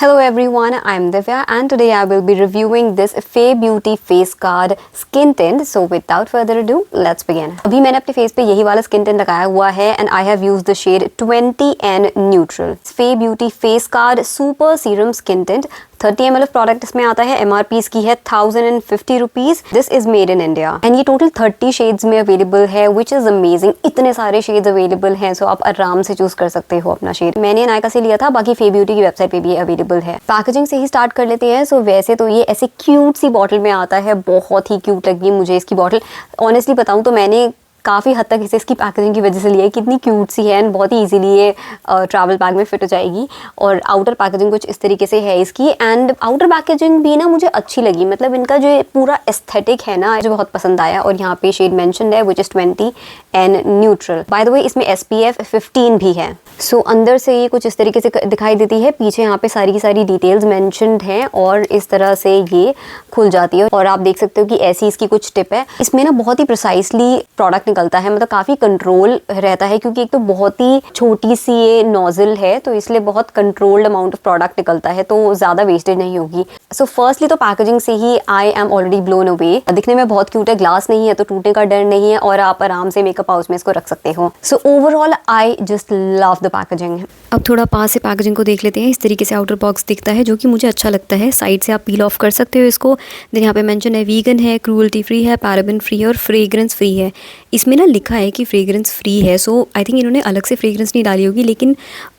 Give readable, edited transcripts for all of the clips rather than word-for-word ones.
Hello everyone, I'm Divya and today I will be reviewing this Fay Beauty Face Guard Skin Tint. So without further ado, let's begin. अभी मैंने अपने face पे यही वाला skin tint लगाया हुआ है and I have used the shade 20N Neutral. Fay Beauty Face Guard Super Serum Skin Tint. 30 ml product इसमें आता है। MRP इसकी है 1050 rupees. This is made in India and ये टोटल 30 शेड्स में अवेलेबल है विच इज अमेजिंग। इतने सारे शेड्स अवेलेबल हैं सो आप आराम से चूज कर सकते हो अपना शेड। मैंने नायका से लिया था, बाकी फे ब्यूटी की वेबसाइट पे भी अवेलेबल है। पैकेजिंग से ही स्टार्ट कर लेते हैं। सो वैसे तो ये ऐसे क्यूट सी बॉटल में आता है, बहुत ही क्यूट लगी मुझे इसकी बॉटल। ऑनेस्टली बताऊँ तो मैंने काफ़ी हद तक इसे इसकी पैकेजिंग की वजह से लिया है, कितनी क्यूट सी है एंड बहुत ही इजीली ये ट्रैवल बैग में फिट हो जाएगी। और आउटर पैकेजिंग कुछ इस तरीके से है इसकी एंड आउटर पैकेजिंग भी ना मुझे अच्छी लगी। मतलब इनका जो पूरा एस्थेटिक है ना मुझे बहुत पसंद आया। और यहाँ पे शेड मेंशन्ड है which is 20N neutral. By the way इसमें SPF 15 भी है। सो अंदर से ये कुछ इस तरीके से दिखाई देती है। पीछे यहाँ पे सारी की सारी डिटेल्स मेंशन्ड हैं और इस तरह से ये खुल जाती है। और आप देख सकते हो कि ऐसी इसकी कुछ टिप है। इसमें ना बहुत ही प्रिसाइसली प्रोडक्ट निकलता है, मतलब काफ़ी कंट्रोल रहता है क्योंकि एक तो बहुत ही छोटी सी ये नोजल है तो इसलिए बहुत कंट्रोल्ड अमाउंट ऑफ प्रोडक्ट निकलता है तो ज़्यादा वेस्टेज नहीं होगी। सो फर्स्टली तो पैकेजिंग से ही I am already blown away. दिखने में बहुत क्यूट है, ग्लास नहीं है तो टूटने का डर नहीं है और आप आराम से मेकअप पाउच में इसको रख सकते हो। So overall I just love the packaging. अब थोड़ा पास से पैकेजिंग को देख लेते हैं। इस तरीके से आउटर बॉक्स दिखता है जो कि मुझे अच्छा लगता है। साइड से आप पील ऑफ कर सकते हो इसको। देन यहाँ पे मेंशन है वीगन है, क्रूअल्टी फ्री है, पैराबेन फ्री है और फ्रेग्रेंस फ्री है। इसमें ना लिखा है कि फ्रेग्रेंस फ्री है, सो आई थिंक इन्होंने अलग से फ्रेग्रेंस नहीं डाली होगी, लेकिन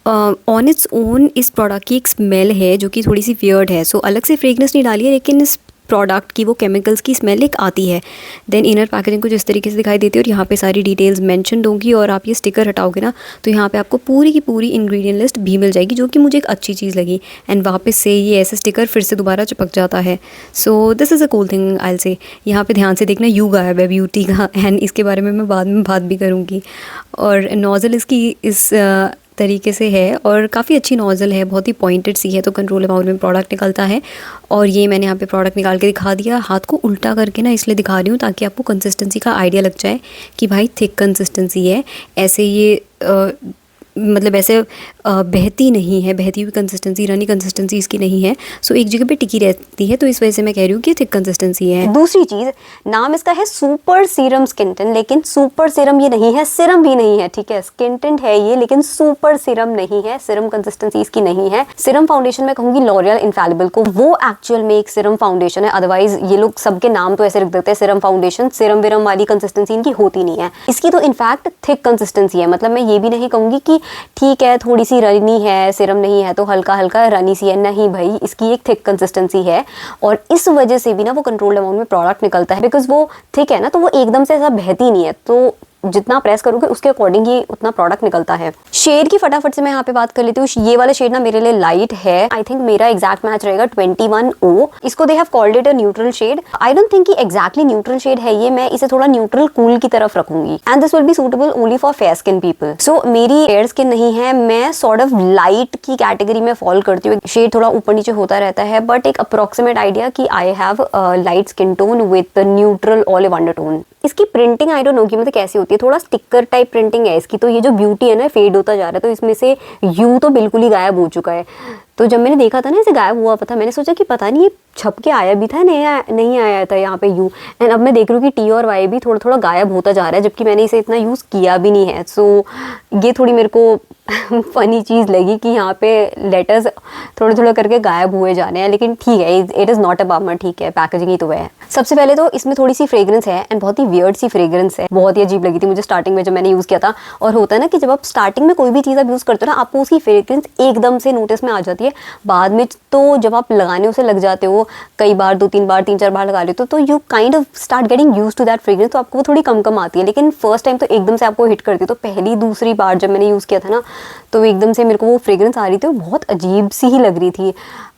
ऑन इट्स ओन इस प्रोडक्ट की एक स्मेल है जो कि थोड़ी सी वियर्ड है। सो अलग से फ्रेग्रेंस नहीं डाली है लेकिन इस प्रोडक्ट की वो केमिकल्स की स्मेल एक आती है। देन इनर पैकेजिंग कुछ इस तरीके से दिखाई देती है और यहाँ पे सारी डिटेल्स मेंशन होंगी। और आप ये स्टिकर हटाओगे ना तो यहाँ पे आपको पूरी की पूरी इंग्रेडिएंट लिस्ट भी मिल जाएगी जो कि मुझे एक अच्छी चीज़ लगी। एंड वापस से ये ऐसा स्टिकर फिर से दोबारा चिपक जाता है। So this is a cool thing I से। यहाँ पे ध्यान से देखना यू गायब है ब्यूटी का एंड इसके बारे में मैं बाद में बात भी करूँगी। और नोज़ल इसकी इस तरीके से है और काफ़ी अच्छी नोज़ल है, बहुत ही पॉइंटेड सी है तो कंट्रोल अमाउंट में प्रोडक्ट निकलता है। और ये मैंने यहाँ पे प्रोडक्ट निकाल के दिखा दिया। हाथ को उल्टा करके ना इसलिए दिखा रही हूँ ताकि आपको कंसिस्टेंसी का आइडिया लग जाए कि भाई थिक कंसिस्टेंसी है। ऐसे ये मतलब ऐसे बहती नहीं है, बहती हुई कंसिस्टेंसी, रनी कंसिस्टेंसी इसकी नहीं है। सो एक जगह पे टिकी रहती है तो इस वजह से मैं कह रही हूँ कि थिक कंसिस्टेंसी है। दूसरी चीज़, नाम इसका है सुपर सीरम स्किन टिंट, लेकिन सुपर सीरम ये नहीं है, सीरम भी नहीं है, ठीक है। स्किन टिंट है ये लेकिन सुपर सीरम नहीं है, सीरम कंसिस्टेंसी इसकी नहीं है। सीरम फाउंडेशन मैं कहूँगी लॉरियल इनफैलिबल को, वो एक्चुअल में एक सीरम फाउंडेशन है। अदरवाइज ये लोग सबके नाम तो ऐसे रख देते हैं सीरम फाउंडेशन, सीरम विरम वाली कंसिस्टेंसी इनकी होती नहीं है। इसकी तो इनफैक्ट थिक कंसिस्टेंसी है। मतलब मैं ये भी नहीं कहूँगी कि ठीक है थोड़ी सी रनी है, सीरम नहीं है तो हल्का हल्का रनी सी है, नहीं भाई, इसकी एक थिक कंसिस्टेंसी है। और इस वजह से भी ना वो कंट्रोल्ड अमाउंट में प्रोडक्ट निकलता है बिकॉज वो थिक है ना तो वो एकदम से ऐसा बहती नहीं है, तो जितना प्रेस करोगे उसके अकॉर्डिंग ही उतना प्रोडक्ट निकलता है। शेड की फटाफट से मैं यहाँ पे बात कर लेती हूँ। ये वाला शेड ना मेरे लिए लाइट है। आई थिंक मेरा एग्जैक्ट मैच रहेगा 21O। इसको they have called it a neutral shade. I don't think कि एग्जैक्टली न्यूट्रल शेड है ये, मैं इसे थोड़ा न्यूट्रल कूल की तरफ रखूंगी and this will be suitable only for fair skin people. So मेरी फेयर स्किन नहीं है, मैं सॉर्ट ऑफ लाइट की कैटेगरी में फॉल करती हूँ। शेड थोड़ा ऊपर नीचे होता रहता है बट एक अप्रोक्सीमेट आइडिया कि I have light skin tone with neutral olive undertone. इसकी प्रिंटिंग आई डोंट नो कि मतलब कैसी होती है, थोड़ा स्टिकर टाइप प्रिंटिंग है इसकी। तो ये जो ब्यूटी है ना फेड होता जा रहा है तो इसमें से यू तो बिल्कुल ही गायब हो चुका है। तो जब मैंने देखा था ना इसे गायब हुआ था मैंने सोचा कि पता नहीं ये छप के आया भी था, नहीं आया था यहाँ पे यू। एंड अब मैं देख रही हूँ कि टी और वाई भी थोड़ा थोड़ा गायब होता जा रहा है जबकि मैंने इसे इतना यूज़ किया भी नहीं है। सो ये थोड़ी मेरे को फनी चीज़ लगी कि यहाँ पे लेटर्स थोड़े थोड़े करके गायब हुए जाने हैं, लेकिन ठीक है, it is not a bummer, ठीक है, पैकेजिंग ही तो है। सबसे पहले तो इसमें थोड़ी सी फ्रेग्रेंस है एंड बहुत ही वियर्ड सी फ्रेग्रेंस है, बहुत ही अजीब लगी थी मुझे स्टार्टिंग में जब मैंने यूज़ किया था। और होता है ना कि जब आप स्टार्टिंग में कोई भी चीज़ आप यूज़ करते हो ना आपको उसकी फ्रेग्रेंस एकदम से नोटिस में आ जाती है। बाद में तो जब आप लगाने उसे लग जाते हो कई बार, 2-3 बार 3-4 बार लगा लेते हो तो you kind of start getting used to that fragrance, तो आपको वो थोड़ी कम कम आती है। लेकिन फर्स्ट टाइम तो एकदम से आपको हिट करती है। तो पहली दूसरी बार जब मैंने यूज़ किया था ना तो एकदम से मेरे को वो फ्रेग्रेंस आ रही थी, वो बहुत अजीब सी ही लग रही थी।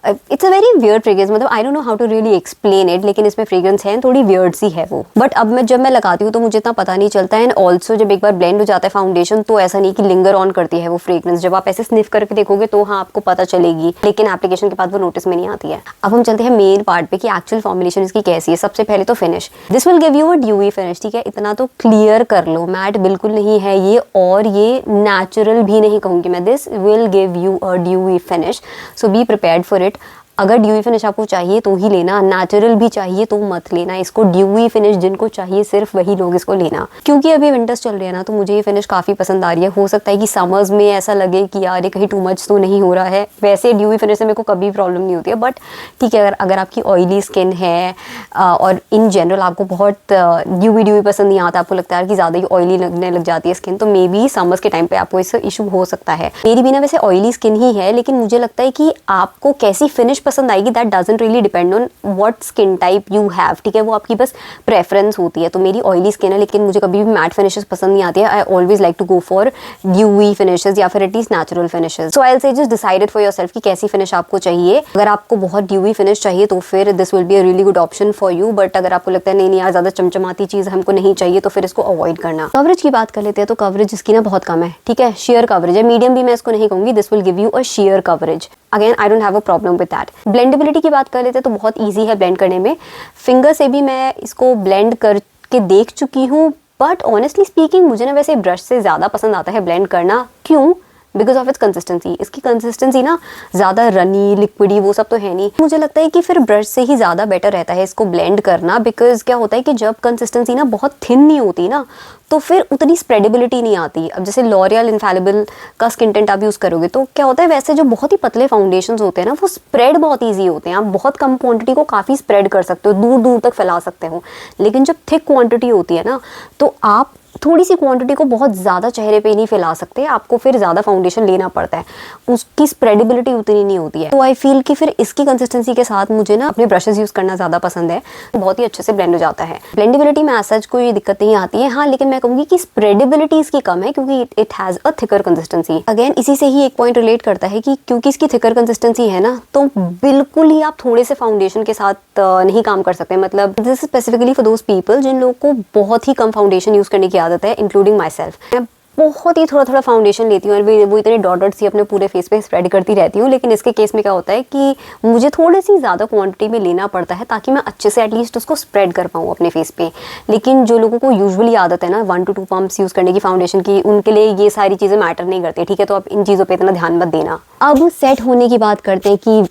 It's a very weird fragrance, मतलब I don't know how to really explain it, लेकिन इसमें फ्रेग्रेंस है थोड़ी वियर्ड सी है वो, बट अब जब मैं लगाती हूँ तो मुझे इतना पता नहीं चलता है। एंड ऑल्सो जब एक बार ब्लेंड हो जाता है फाउंडेशन तो ऐसा नहीं कि लिंगर ऑन करती है वो फ्रेग्रेंस, जब आप ऐसे स्निफ करके देखोगे तो हाँ आपको पता चलेगी, लेकिन एप्लीकेशन के बाद वो नोटिस में नहीं आती है। अब हम चलते हैं मेन पार्ट पे कि एक्चुअल फॉर्मुलेशन इसकी कैसी है। सबसे पहले तो finish, this will give you a dewy finish, ठीक है, इतना तो क्लियर कर लो, मैट बिल्कुल नहीं है ये, और ये नेचुरल भी नहीं कहूँगी मैं, this will give you a dewy finish, so be prepared for it. अगर ड्यूई फिनिश आपको चाहिए तो ही लेना, नेचुरल भी चाहिए तो मत लेना इसको। ड्यूई फिनिश जिनको चाहिए सिर्फ वही लोग इसको लेना, क्योंकि अभी विंटर्स चल रहे हैं ना, तो मुझे ये फिनिश काफ़ी पसंद आ रही है। हो सकता है कि समर्स में ऐसा लगे कि यार ये कहीं टू मच तो नहीं हो रहा है, वैसे ड्यूई फिनिश से मेरे को कभी प्रॉब्लम नहीं होती है, बट ठीक है, अगर आपकी ऑयली स्किन है और इन जनरल आपको बहुत ड्यूई पसंद नहीं आता, आपको लगता है कि ज़्यादा ही ऑयली लगने लग जाती है स्किन, तो मे बी समर्स के टाइम पे आपको इससे इशू हो सकता है। मेरी भी ना वैसे ऑयली स्किन ही है, लेकिन मुझे लगता है कि आपको कैसी फिनिश पसंद आएगी that doesn't really depend on what skin type you have, ठीक है, वो आपकी बस प्रेफरेंस होती है। तो मेरी ऑयली स्किन है, लेकिन मुझे कभी भी मैट फिनिशेस पसंद नहीं आती है। I always like to go for dewy finishes या फिर at least natural finishes. So I will say just decided for yourself कि कैसी फिनिश आपको चाहिए। अगर आपको बहुत ड्यूई फिनिश चाहिए तो फिर this will be a really good option for you, but अगर आपको लगता है नहीं यार ज़्यादा चमचमाती चीज़ हमको नहीं चाहिए तो फिर इसको अवॉइड करना। कवरेज की बात कर लेते हैं, तो कवरेज इसकी ना बहुत कम है, ठीक है, शेयर कवरेज है, मीडियम भी मैं इसको नहीं कहूँगी, this will give you a sheer coverage. Again I don't have a problem with that. Blendability की बात कर लेते हैं तो बहुत ईजी है ब्लेंड करने में, फिंगर से भी मैं इसको ब्लेंड करके देख चुकी हूँ, बट ऑनेस्टली स्पीकिंग मुझे ना वैसे ब्रश से ज़्यादा पसंद आता है ब्लेंड करना। क्यों? Because of its consistency. इसकी कंसिस्टेंसी ना ज़्यादा रनी लिक्विडी वो सब तो है नहीं, मुझे लगता है कि फिर ब्रश से ही ज़्यादा बेटर रहता है इसको ब्लेंड करना। बिकॉज क्या होता है कि जब कंसिस्टेंसी ना बहुत थिन नहीं होती ना, तो फिर उतनी स्प्रेडेबिलिटी नहीं आती। अब जैसे लॉरियल इनफैलिबल का स्किन टिंट आप यूज़ करोगे तो क्या होता है, वैसे जो बहुत ही पतले फाउंडेशंस होते हैं ना वो स्प्रेड बहुत ईजी होते हैं, आप बहुत कम क्वांटिटी को काफ़ी स्प्रेड कर सकते हो, दूर दूर तक फैला सकते हो। लेकिन जब थिक क्वांटिटी होती है ना, तो आप थोड़ी सी क्वांटिटी को बहुत ज़्यादा चेहरे पे नहीं फैला सकते, आपको फिर ज़्यादा फाउंडेशन लेना पड़ता है, उसकी स्प्रेडेबिलिटी उतनी नहीं होती है। तो आई फील कि फिर इसकी कंसिस्टेंसी के साथ मुझे ना अपने ब्रशेस यूज़ करना ज़्यादा पसंद है, बहुत ही अच्छे से ब्लेंड हो जाता है। ब्लेंडेबिलिटी में ऐसा कोई दिक्कत नहीं आती है, हाँ, लेकिन मैं कहूँगी कि स्प्रेडेबिलिटी इसकी कम है क्योंकि it has a thicker consistency. Again इसी से ही एक पॉइंट रिलेट करता है कि क्योंकि इसकी थिकर कंसिस्टेंसी है ना, तो बिल्कुल ही आप थोड़े से फाउंडेशन के साथ नहीं काम कर सकते। मतलब this is specifically for those people जिन लोगों को बहुत ही कम फाउंडेशन यूज़ करने की आदत है, इंक्लूडिंग माई सेल्फ। मैं बहुत ही थोड़ा थोड़ा फाउंडेशन लेती हूँ और वो इतने डॉट डॉट सी अपने पूरे फेस पे स्प्रेड करती रहती हूँ, लेकिन इसके केस में क्या होता है कि मुझे थोड़ी सी ज़्यादा क्वांटिटी में लेना पड़ता है ताकि मैं अच्छे से एटलीस्ट उसको स्प्रेड कर पाऊँ अपने फेस पे। लेकिन जो लोगों को यूजुअली आदत है ना 1 to 2 पम्प्स यूज़ करने की फाउंडेशन की, उनके लिए ये सारी चीज़ें मैटर नहीं करती, ठीक है, तो आप इन चीज़ों पर इतना ध्यान मत देना। अब सेट होने की बात करते हैं कि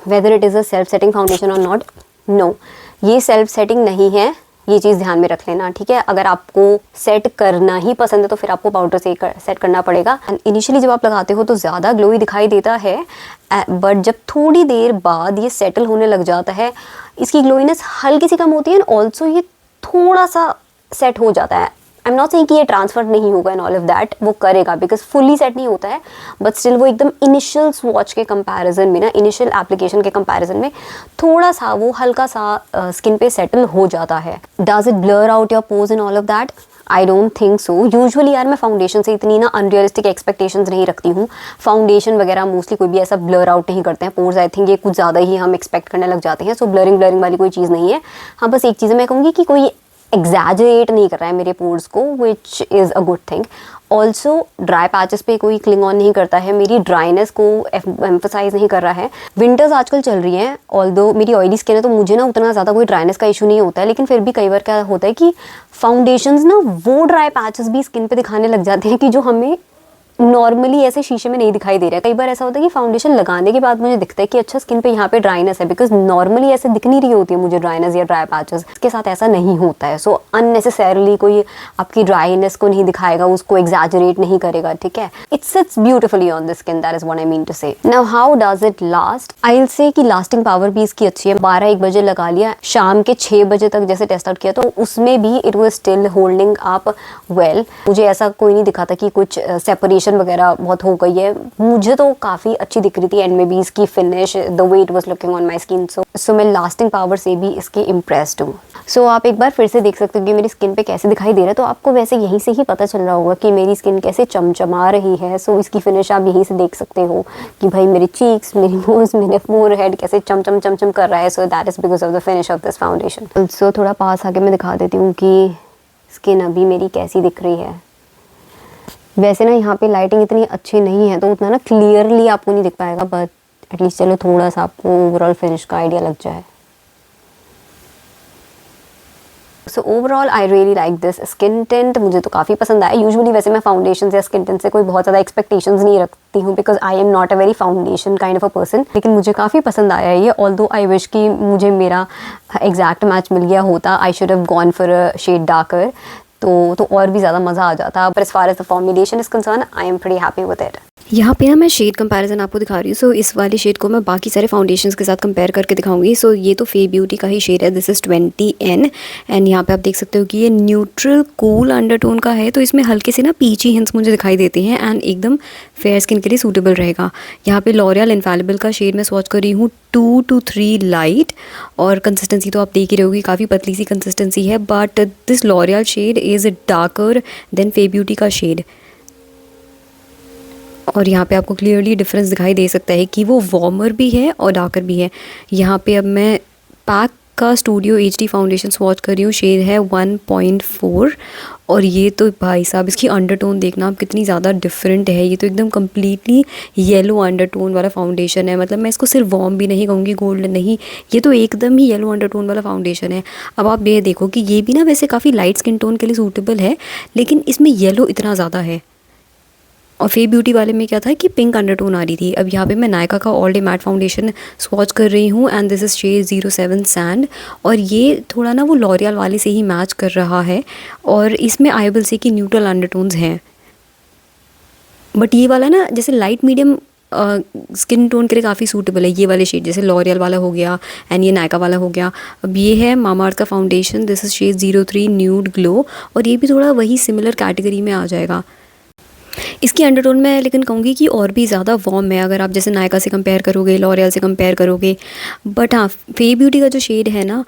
whether it is a self setting foundation और नॉट। नो, ये सेल्फ सेटिंग नहीं है, ये चीज़ ध्यान में रख लेना, ठीक है। अगर आपको सेट करना ही पसंद है तो फिर आपको पाउडर से सेट करना पड़ेगा। एंड इनिशियली जब आप लगाते हो तो ज़्यादा ग्लोई दिखाई देता है, बट जब थोड़ी देर बाद ये सेटल होने लग जाता है, इसकी ग्लोइनेस हल्की सी कम होती है, एंड ऑल्सो ये थोड़ा सा सेट हो जाता है। आई एम नॉट सेइंग कि ये ट्रांसफर नहीं होगा एंड ऑल ऑफ दैट, वो करेगा बिकॉज फुली सेट नहीं होता है, बट स्टिल वो एकदम इनिशियल स्वॉच के कंपैरिजन में ना, इनिशियल एप्लीकेशन के कंपैरिजन में थोड़ा सा वो हल्का सा स्किन पे सेटल हो जाता है। Does it blur out your pose and all of that? I don't think so. Usually यार मैं फाउंडेशन से इतनी ना अनरियलिस्टिक एक्सपेक्टेशंस नहीं रखती हूँ। फाउंडेशन वगैरह मोस्टली कोई भी ऐसा ब्लर आउट नहीं करते हैं पोर्स, आई थिंक ये कुछ ज़्यादा ही हम एक्सपेक्ट करने लग जाते हैं। सो ब्लरिंग वाली कोई चीज़ नहीं है। हाँ, बस एक चीज़ मैं कहूँगी कि कोई एग्जैजरेट नहीं कर रहा है मेरे पोर्स को, which is a good thing. Also dry patches पे कोई क्लिंग ऑन नहीं करता है, मेरी ड्राइनेस को एम्फसाइज नहीं कर रहा है। विंटर्स आजकल चल रही हैं, ऑल्दो मेरी ऑयली स्किन है तो मुझे ना उतना ज़्यादा कोई ड्राइनेस का इशू नहीं होता है, लेकिन फिर भी कई बार क्या होता है कि फाउंडेशंस ना वो ड्राई पैचेस भी स्किन पे दिखाने लग जाते हैं कि जो हमें नॉर्मली ऐसे शीशे में नहीं दिखाई दे रहा है। कई बार ऐसा होता है कि फाउंडेशन लगाने के बाद मुझे दिखता है कि अच्छा स्किन पे यहाँ पे ड्राइनेस है, बिकॉज नॉर्मली ऐसे दिख नहीं रही होती है मुझे ड्राइनेस या ड्राई पैचेस। इसके साथ ऐसा नहीं होता है। सो अननेसेसरली कोई आपकी ड्राइनेस को नहीं दिखाएगा, उसको एग्जैजरेट नहीं करेगा, ठीक है। It sits beautifully on the skin, that is what I mean to say. Now how does it last? I will say कि लास्टिंग पावर भी इसकी अच्छी है। 12-1 बजे लगा लिया, शाम के 6 बजे तक जैसे टेस्ट आउट किया तो उसमें भी it was still holding up well. मुझे ऐसा कोई नहीं दिखा था कि कुछ सेपरेशन डिस्कशन वगैरह बहुत हो गई है। मुझे तो काफ़ी अच्छी दिख रही थी एंड में भी इसकी finish, the way it was looking on my skin. So मैं लास्टिंग पावर से भी इसके इम्प्रेस्ड हूँ। सो आप एक बार फिर से देख सकते हो कि मेरी स्किन पे कैसे दिखाई दे रहा है। तो आपको वैसे यहीं से ही पता चल रहा होगा कि मेरी स्किन कैसे चमचमा रही है। सो इसकी फिनिश आप यहीं से देख सकते हो कि भाई मेरे चीक्स, मेरी नोज, मेरे फोरहेड कैसे चमचम चमचम कर रहा है। So that is because of the finish of this foundation. So थोड़ा पास आके मैं दिखा देती हूँ कि स्किन अभी मेरी कैसी दिख रही है। वैसे ना यहाँ पे लाइटिंग इतनी अच्छी नहीं है तो उतना ना क्लियरली आपको नहीं दिख पाएगा, बट एटलीस्ट चलो थोड़ा सा आपको ओवरऑल फिनिश का आइडिया लग जाए। So overall I really like this skin tint. मुझे तो काफ़ी पसंद आया। यूजुअली वैसे मैं फाउंडेशन या स्किन टिंट से कोई बहुत ज़्यादा एक्सपेक्टेशंस नहीं रखती हूँ because I am not a very foundation kind of a person, लेकिन मुझे काफ़ी पसंद आया है ये। ऑल्दो आई विश कि मुझे मेरा एग्जैक्ट मैच मिल गया होता। I should have gone for a shade darker, तो और भी ज़्यादा मज़ा आ जाता। पर as far as the formulation is concern I am pretty happy with it. यहाँ पे ना मैं शेड कंपैरिजन आपको दिखा रही हूँ। सो इस वाली शेड को मैं बाकी सारे फाउंडेशंस के साथ कंपेयर करके दिखाऊंगी। सो ये तो फे ब्यूटी का ही शेड है, दिस इज़ 20N एंड यहाँ पे आप देख सकते हो कि ये न्यूट्रल कूल अंडरटोन का है। तो इसमें हल्के से ना पीची हिंट्स मुझे दिखाई देते हैं एंड एकदम फेयर स्किन के लिए सूटेबल रहेगा। यहाँ पे लॉरियल इनफैलिबल का शेड मैं स्वॉच कर रही हूँ 2 to 3 लाइट, और कंसिस्टेंसी तो आप देख ही रहे होगी, काफ़ी पतली सी कंसिस्टेंसी है। But this L'Oreal shade is darker than Fae Beauty का शेड, और यहाँ पे आपको क्लियरली डिफरेंस दिखाई दे सकता है कि वो वार्मर भी है और डार्कर भी है। यहाँ पे अब मैं पैक का स्टूडियो HD फाउंडेशन स्वॉच कर रही हूँ, शेड है 1.4, और ये तो भाई साहब इसकी अंडरटोन देखना आप कितनी ज़्यादा डिफरेंट है। ये तो एकदम कम्प्लीटली येलो अंडरटोन वाला फाउंडेशन है। मतलब मैं इसको सिर्फ वार्म भी नहीं कहूँगी, गोल्डन नहीं, ये तो एकदम ही येलो अंडरटोन वाला फाउंडेशन है। अब आप ये देखो कि ये भी ना वैसे काफ़ी लाइट स्किन टोन के लिए सूटेबल है, लेकिन इसमें येलो इतना ज़्यादा है। और फे ब्यूटी वाले में क्या था कि पिंक अंडरटोन आ रही थी। अब यहाँ पे मैं नायका का all day matte foundation swatch कर रही हूँ and this is shade 07 sand, और ये थोड़ा ना वो लॉरियल वाले से ही मैच कर रहा है, और इसमें आई विल से कि न्यूट्रल अंडरटोन्स हैं। बट ये वाला ना जैसे लाइट मीडियम स्किन टोन के लिए काफ़ी सूटेबल है। ये वाले शेड जैसे लॉरियल वाला हो गया एंड ये नायका वाला हो गया। अब ये है मामाअर्थ का foundation, this is shade 03 nude glow, और ये भी थोड़ा वही सिमिलर कैटेगरी में आ जाएगा। इसकी अंडरटोन मैं लेकिन कहूँगी कि और भी ज़्यादा वार्म है अगर आप जैसे नायका से कंपेयर करोगे, लॉरियल से कंपेयर करोगे। बट हाँ, फे ब्यूटी का जो शेड है ना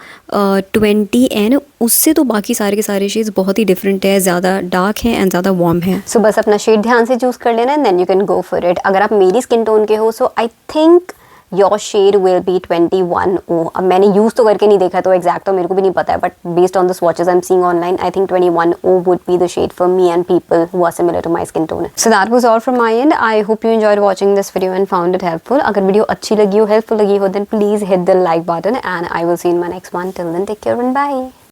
20N, उससे तो बाकी सारे के सारे शेड्स बहुत ही डिफरेंट है, ज़्यादा डार्क है एंड ज़्यादा वार्म है। सो बस अपना शेड ध्यान से चूज़ कर लेना and then you can go for it. अगर आप मेरी स्किन टोन के हो so I think your shade will be 21O। अब मैंने यूज़ तो करके नहीं देखा तो एग्जैक्ट तो मेरे को भी नहीं पता है, but based on the swatches I am seeing online I think 21O would be the shade for me and people who are similar to my skin tone. So that was all from my end. I hope you enjoyed watching this video and found it helpful. अगर video अच्छी लगी हो, helpful लगी हो, then please hit the like button and I will see in my next one. Till then take care and bye.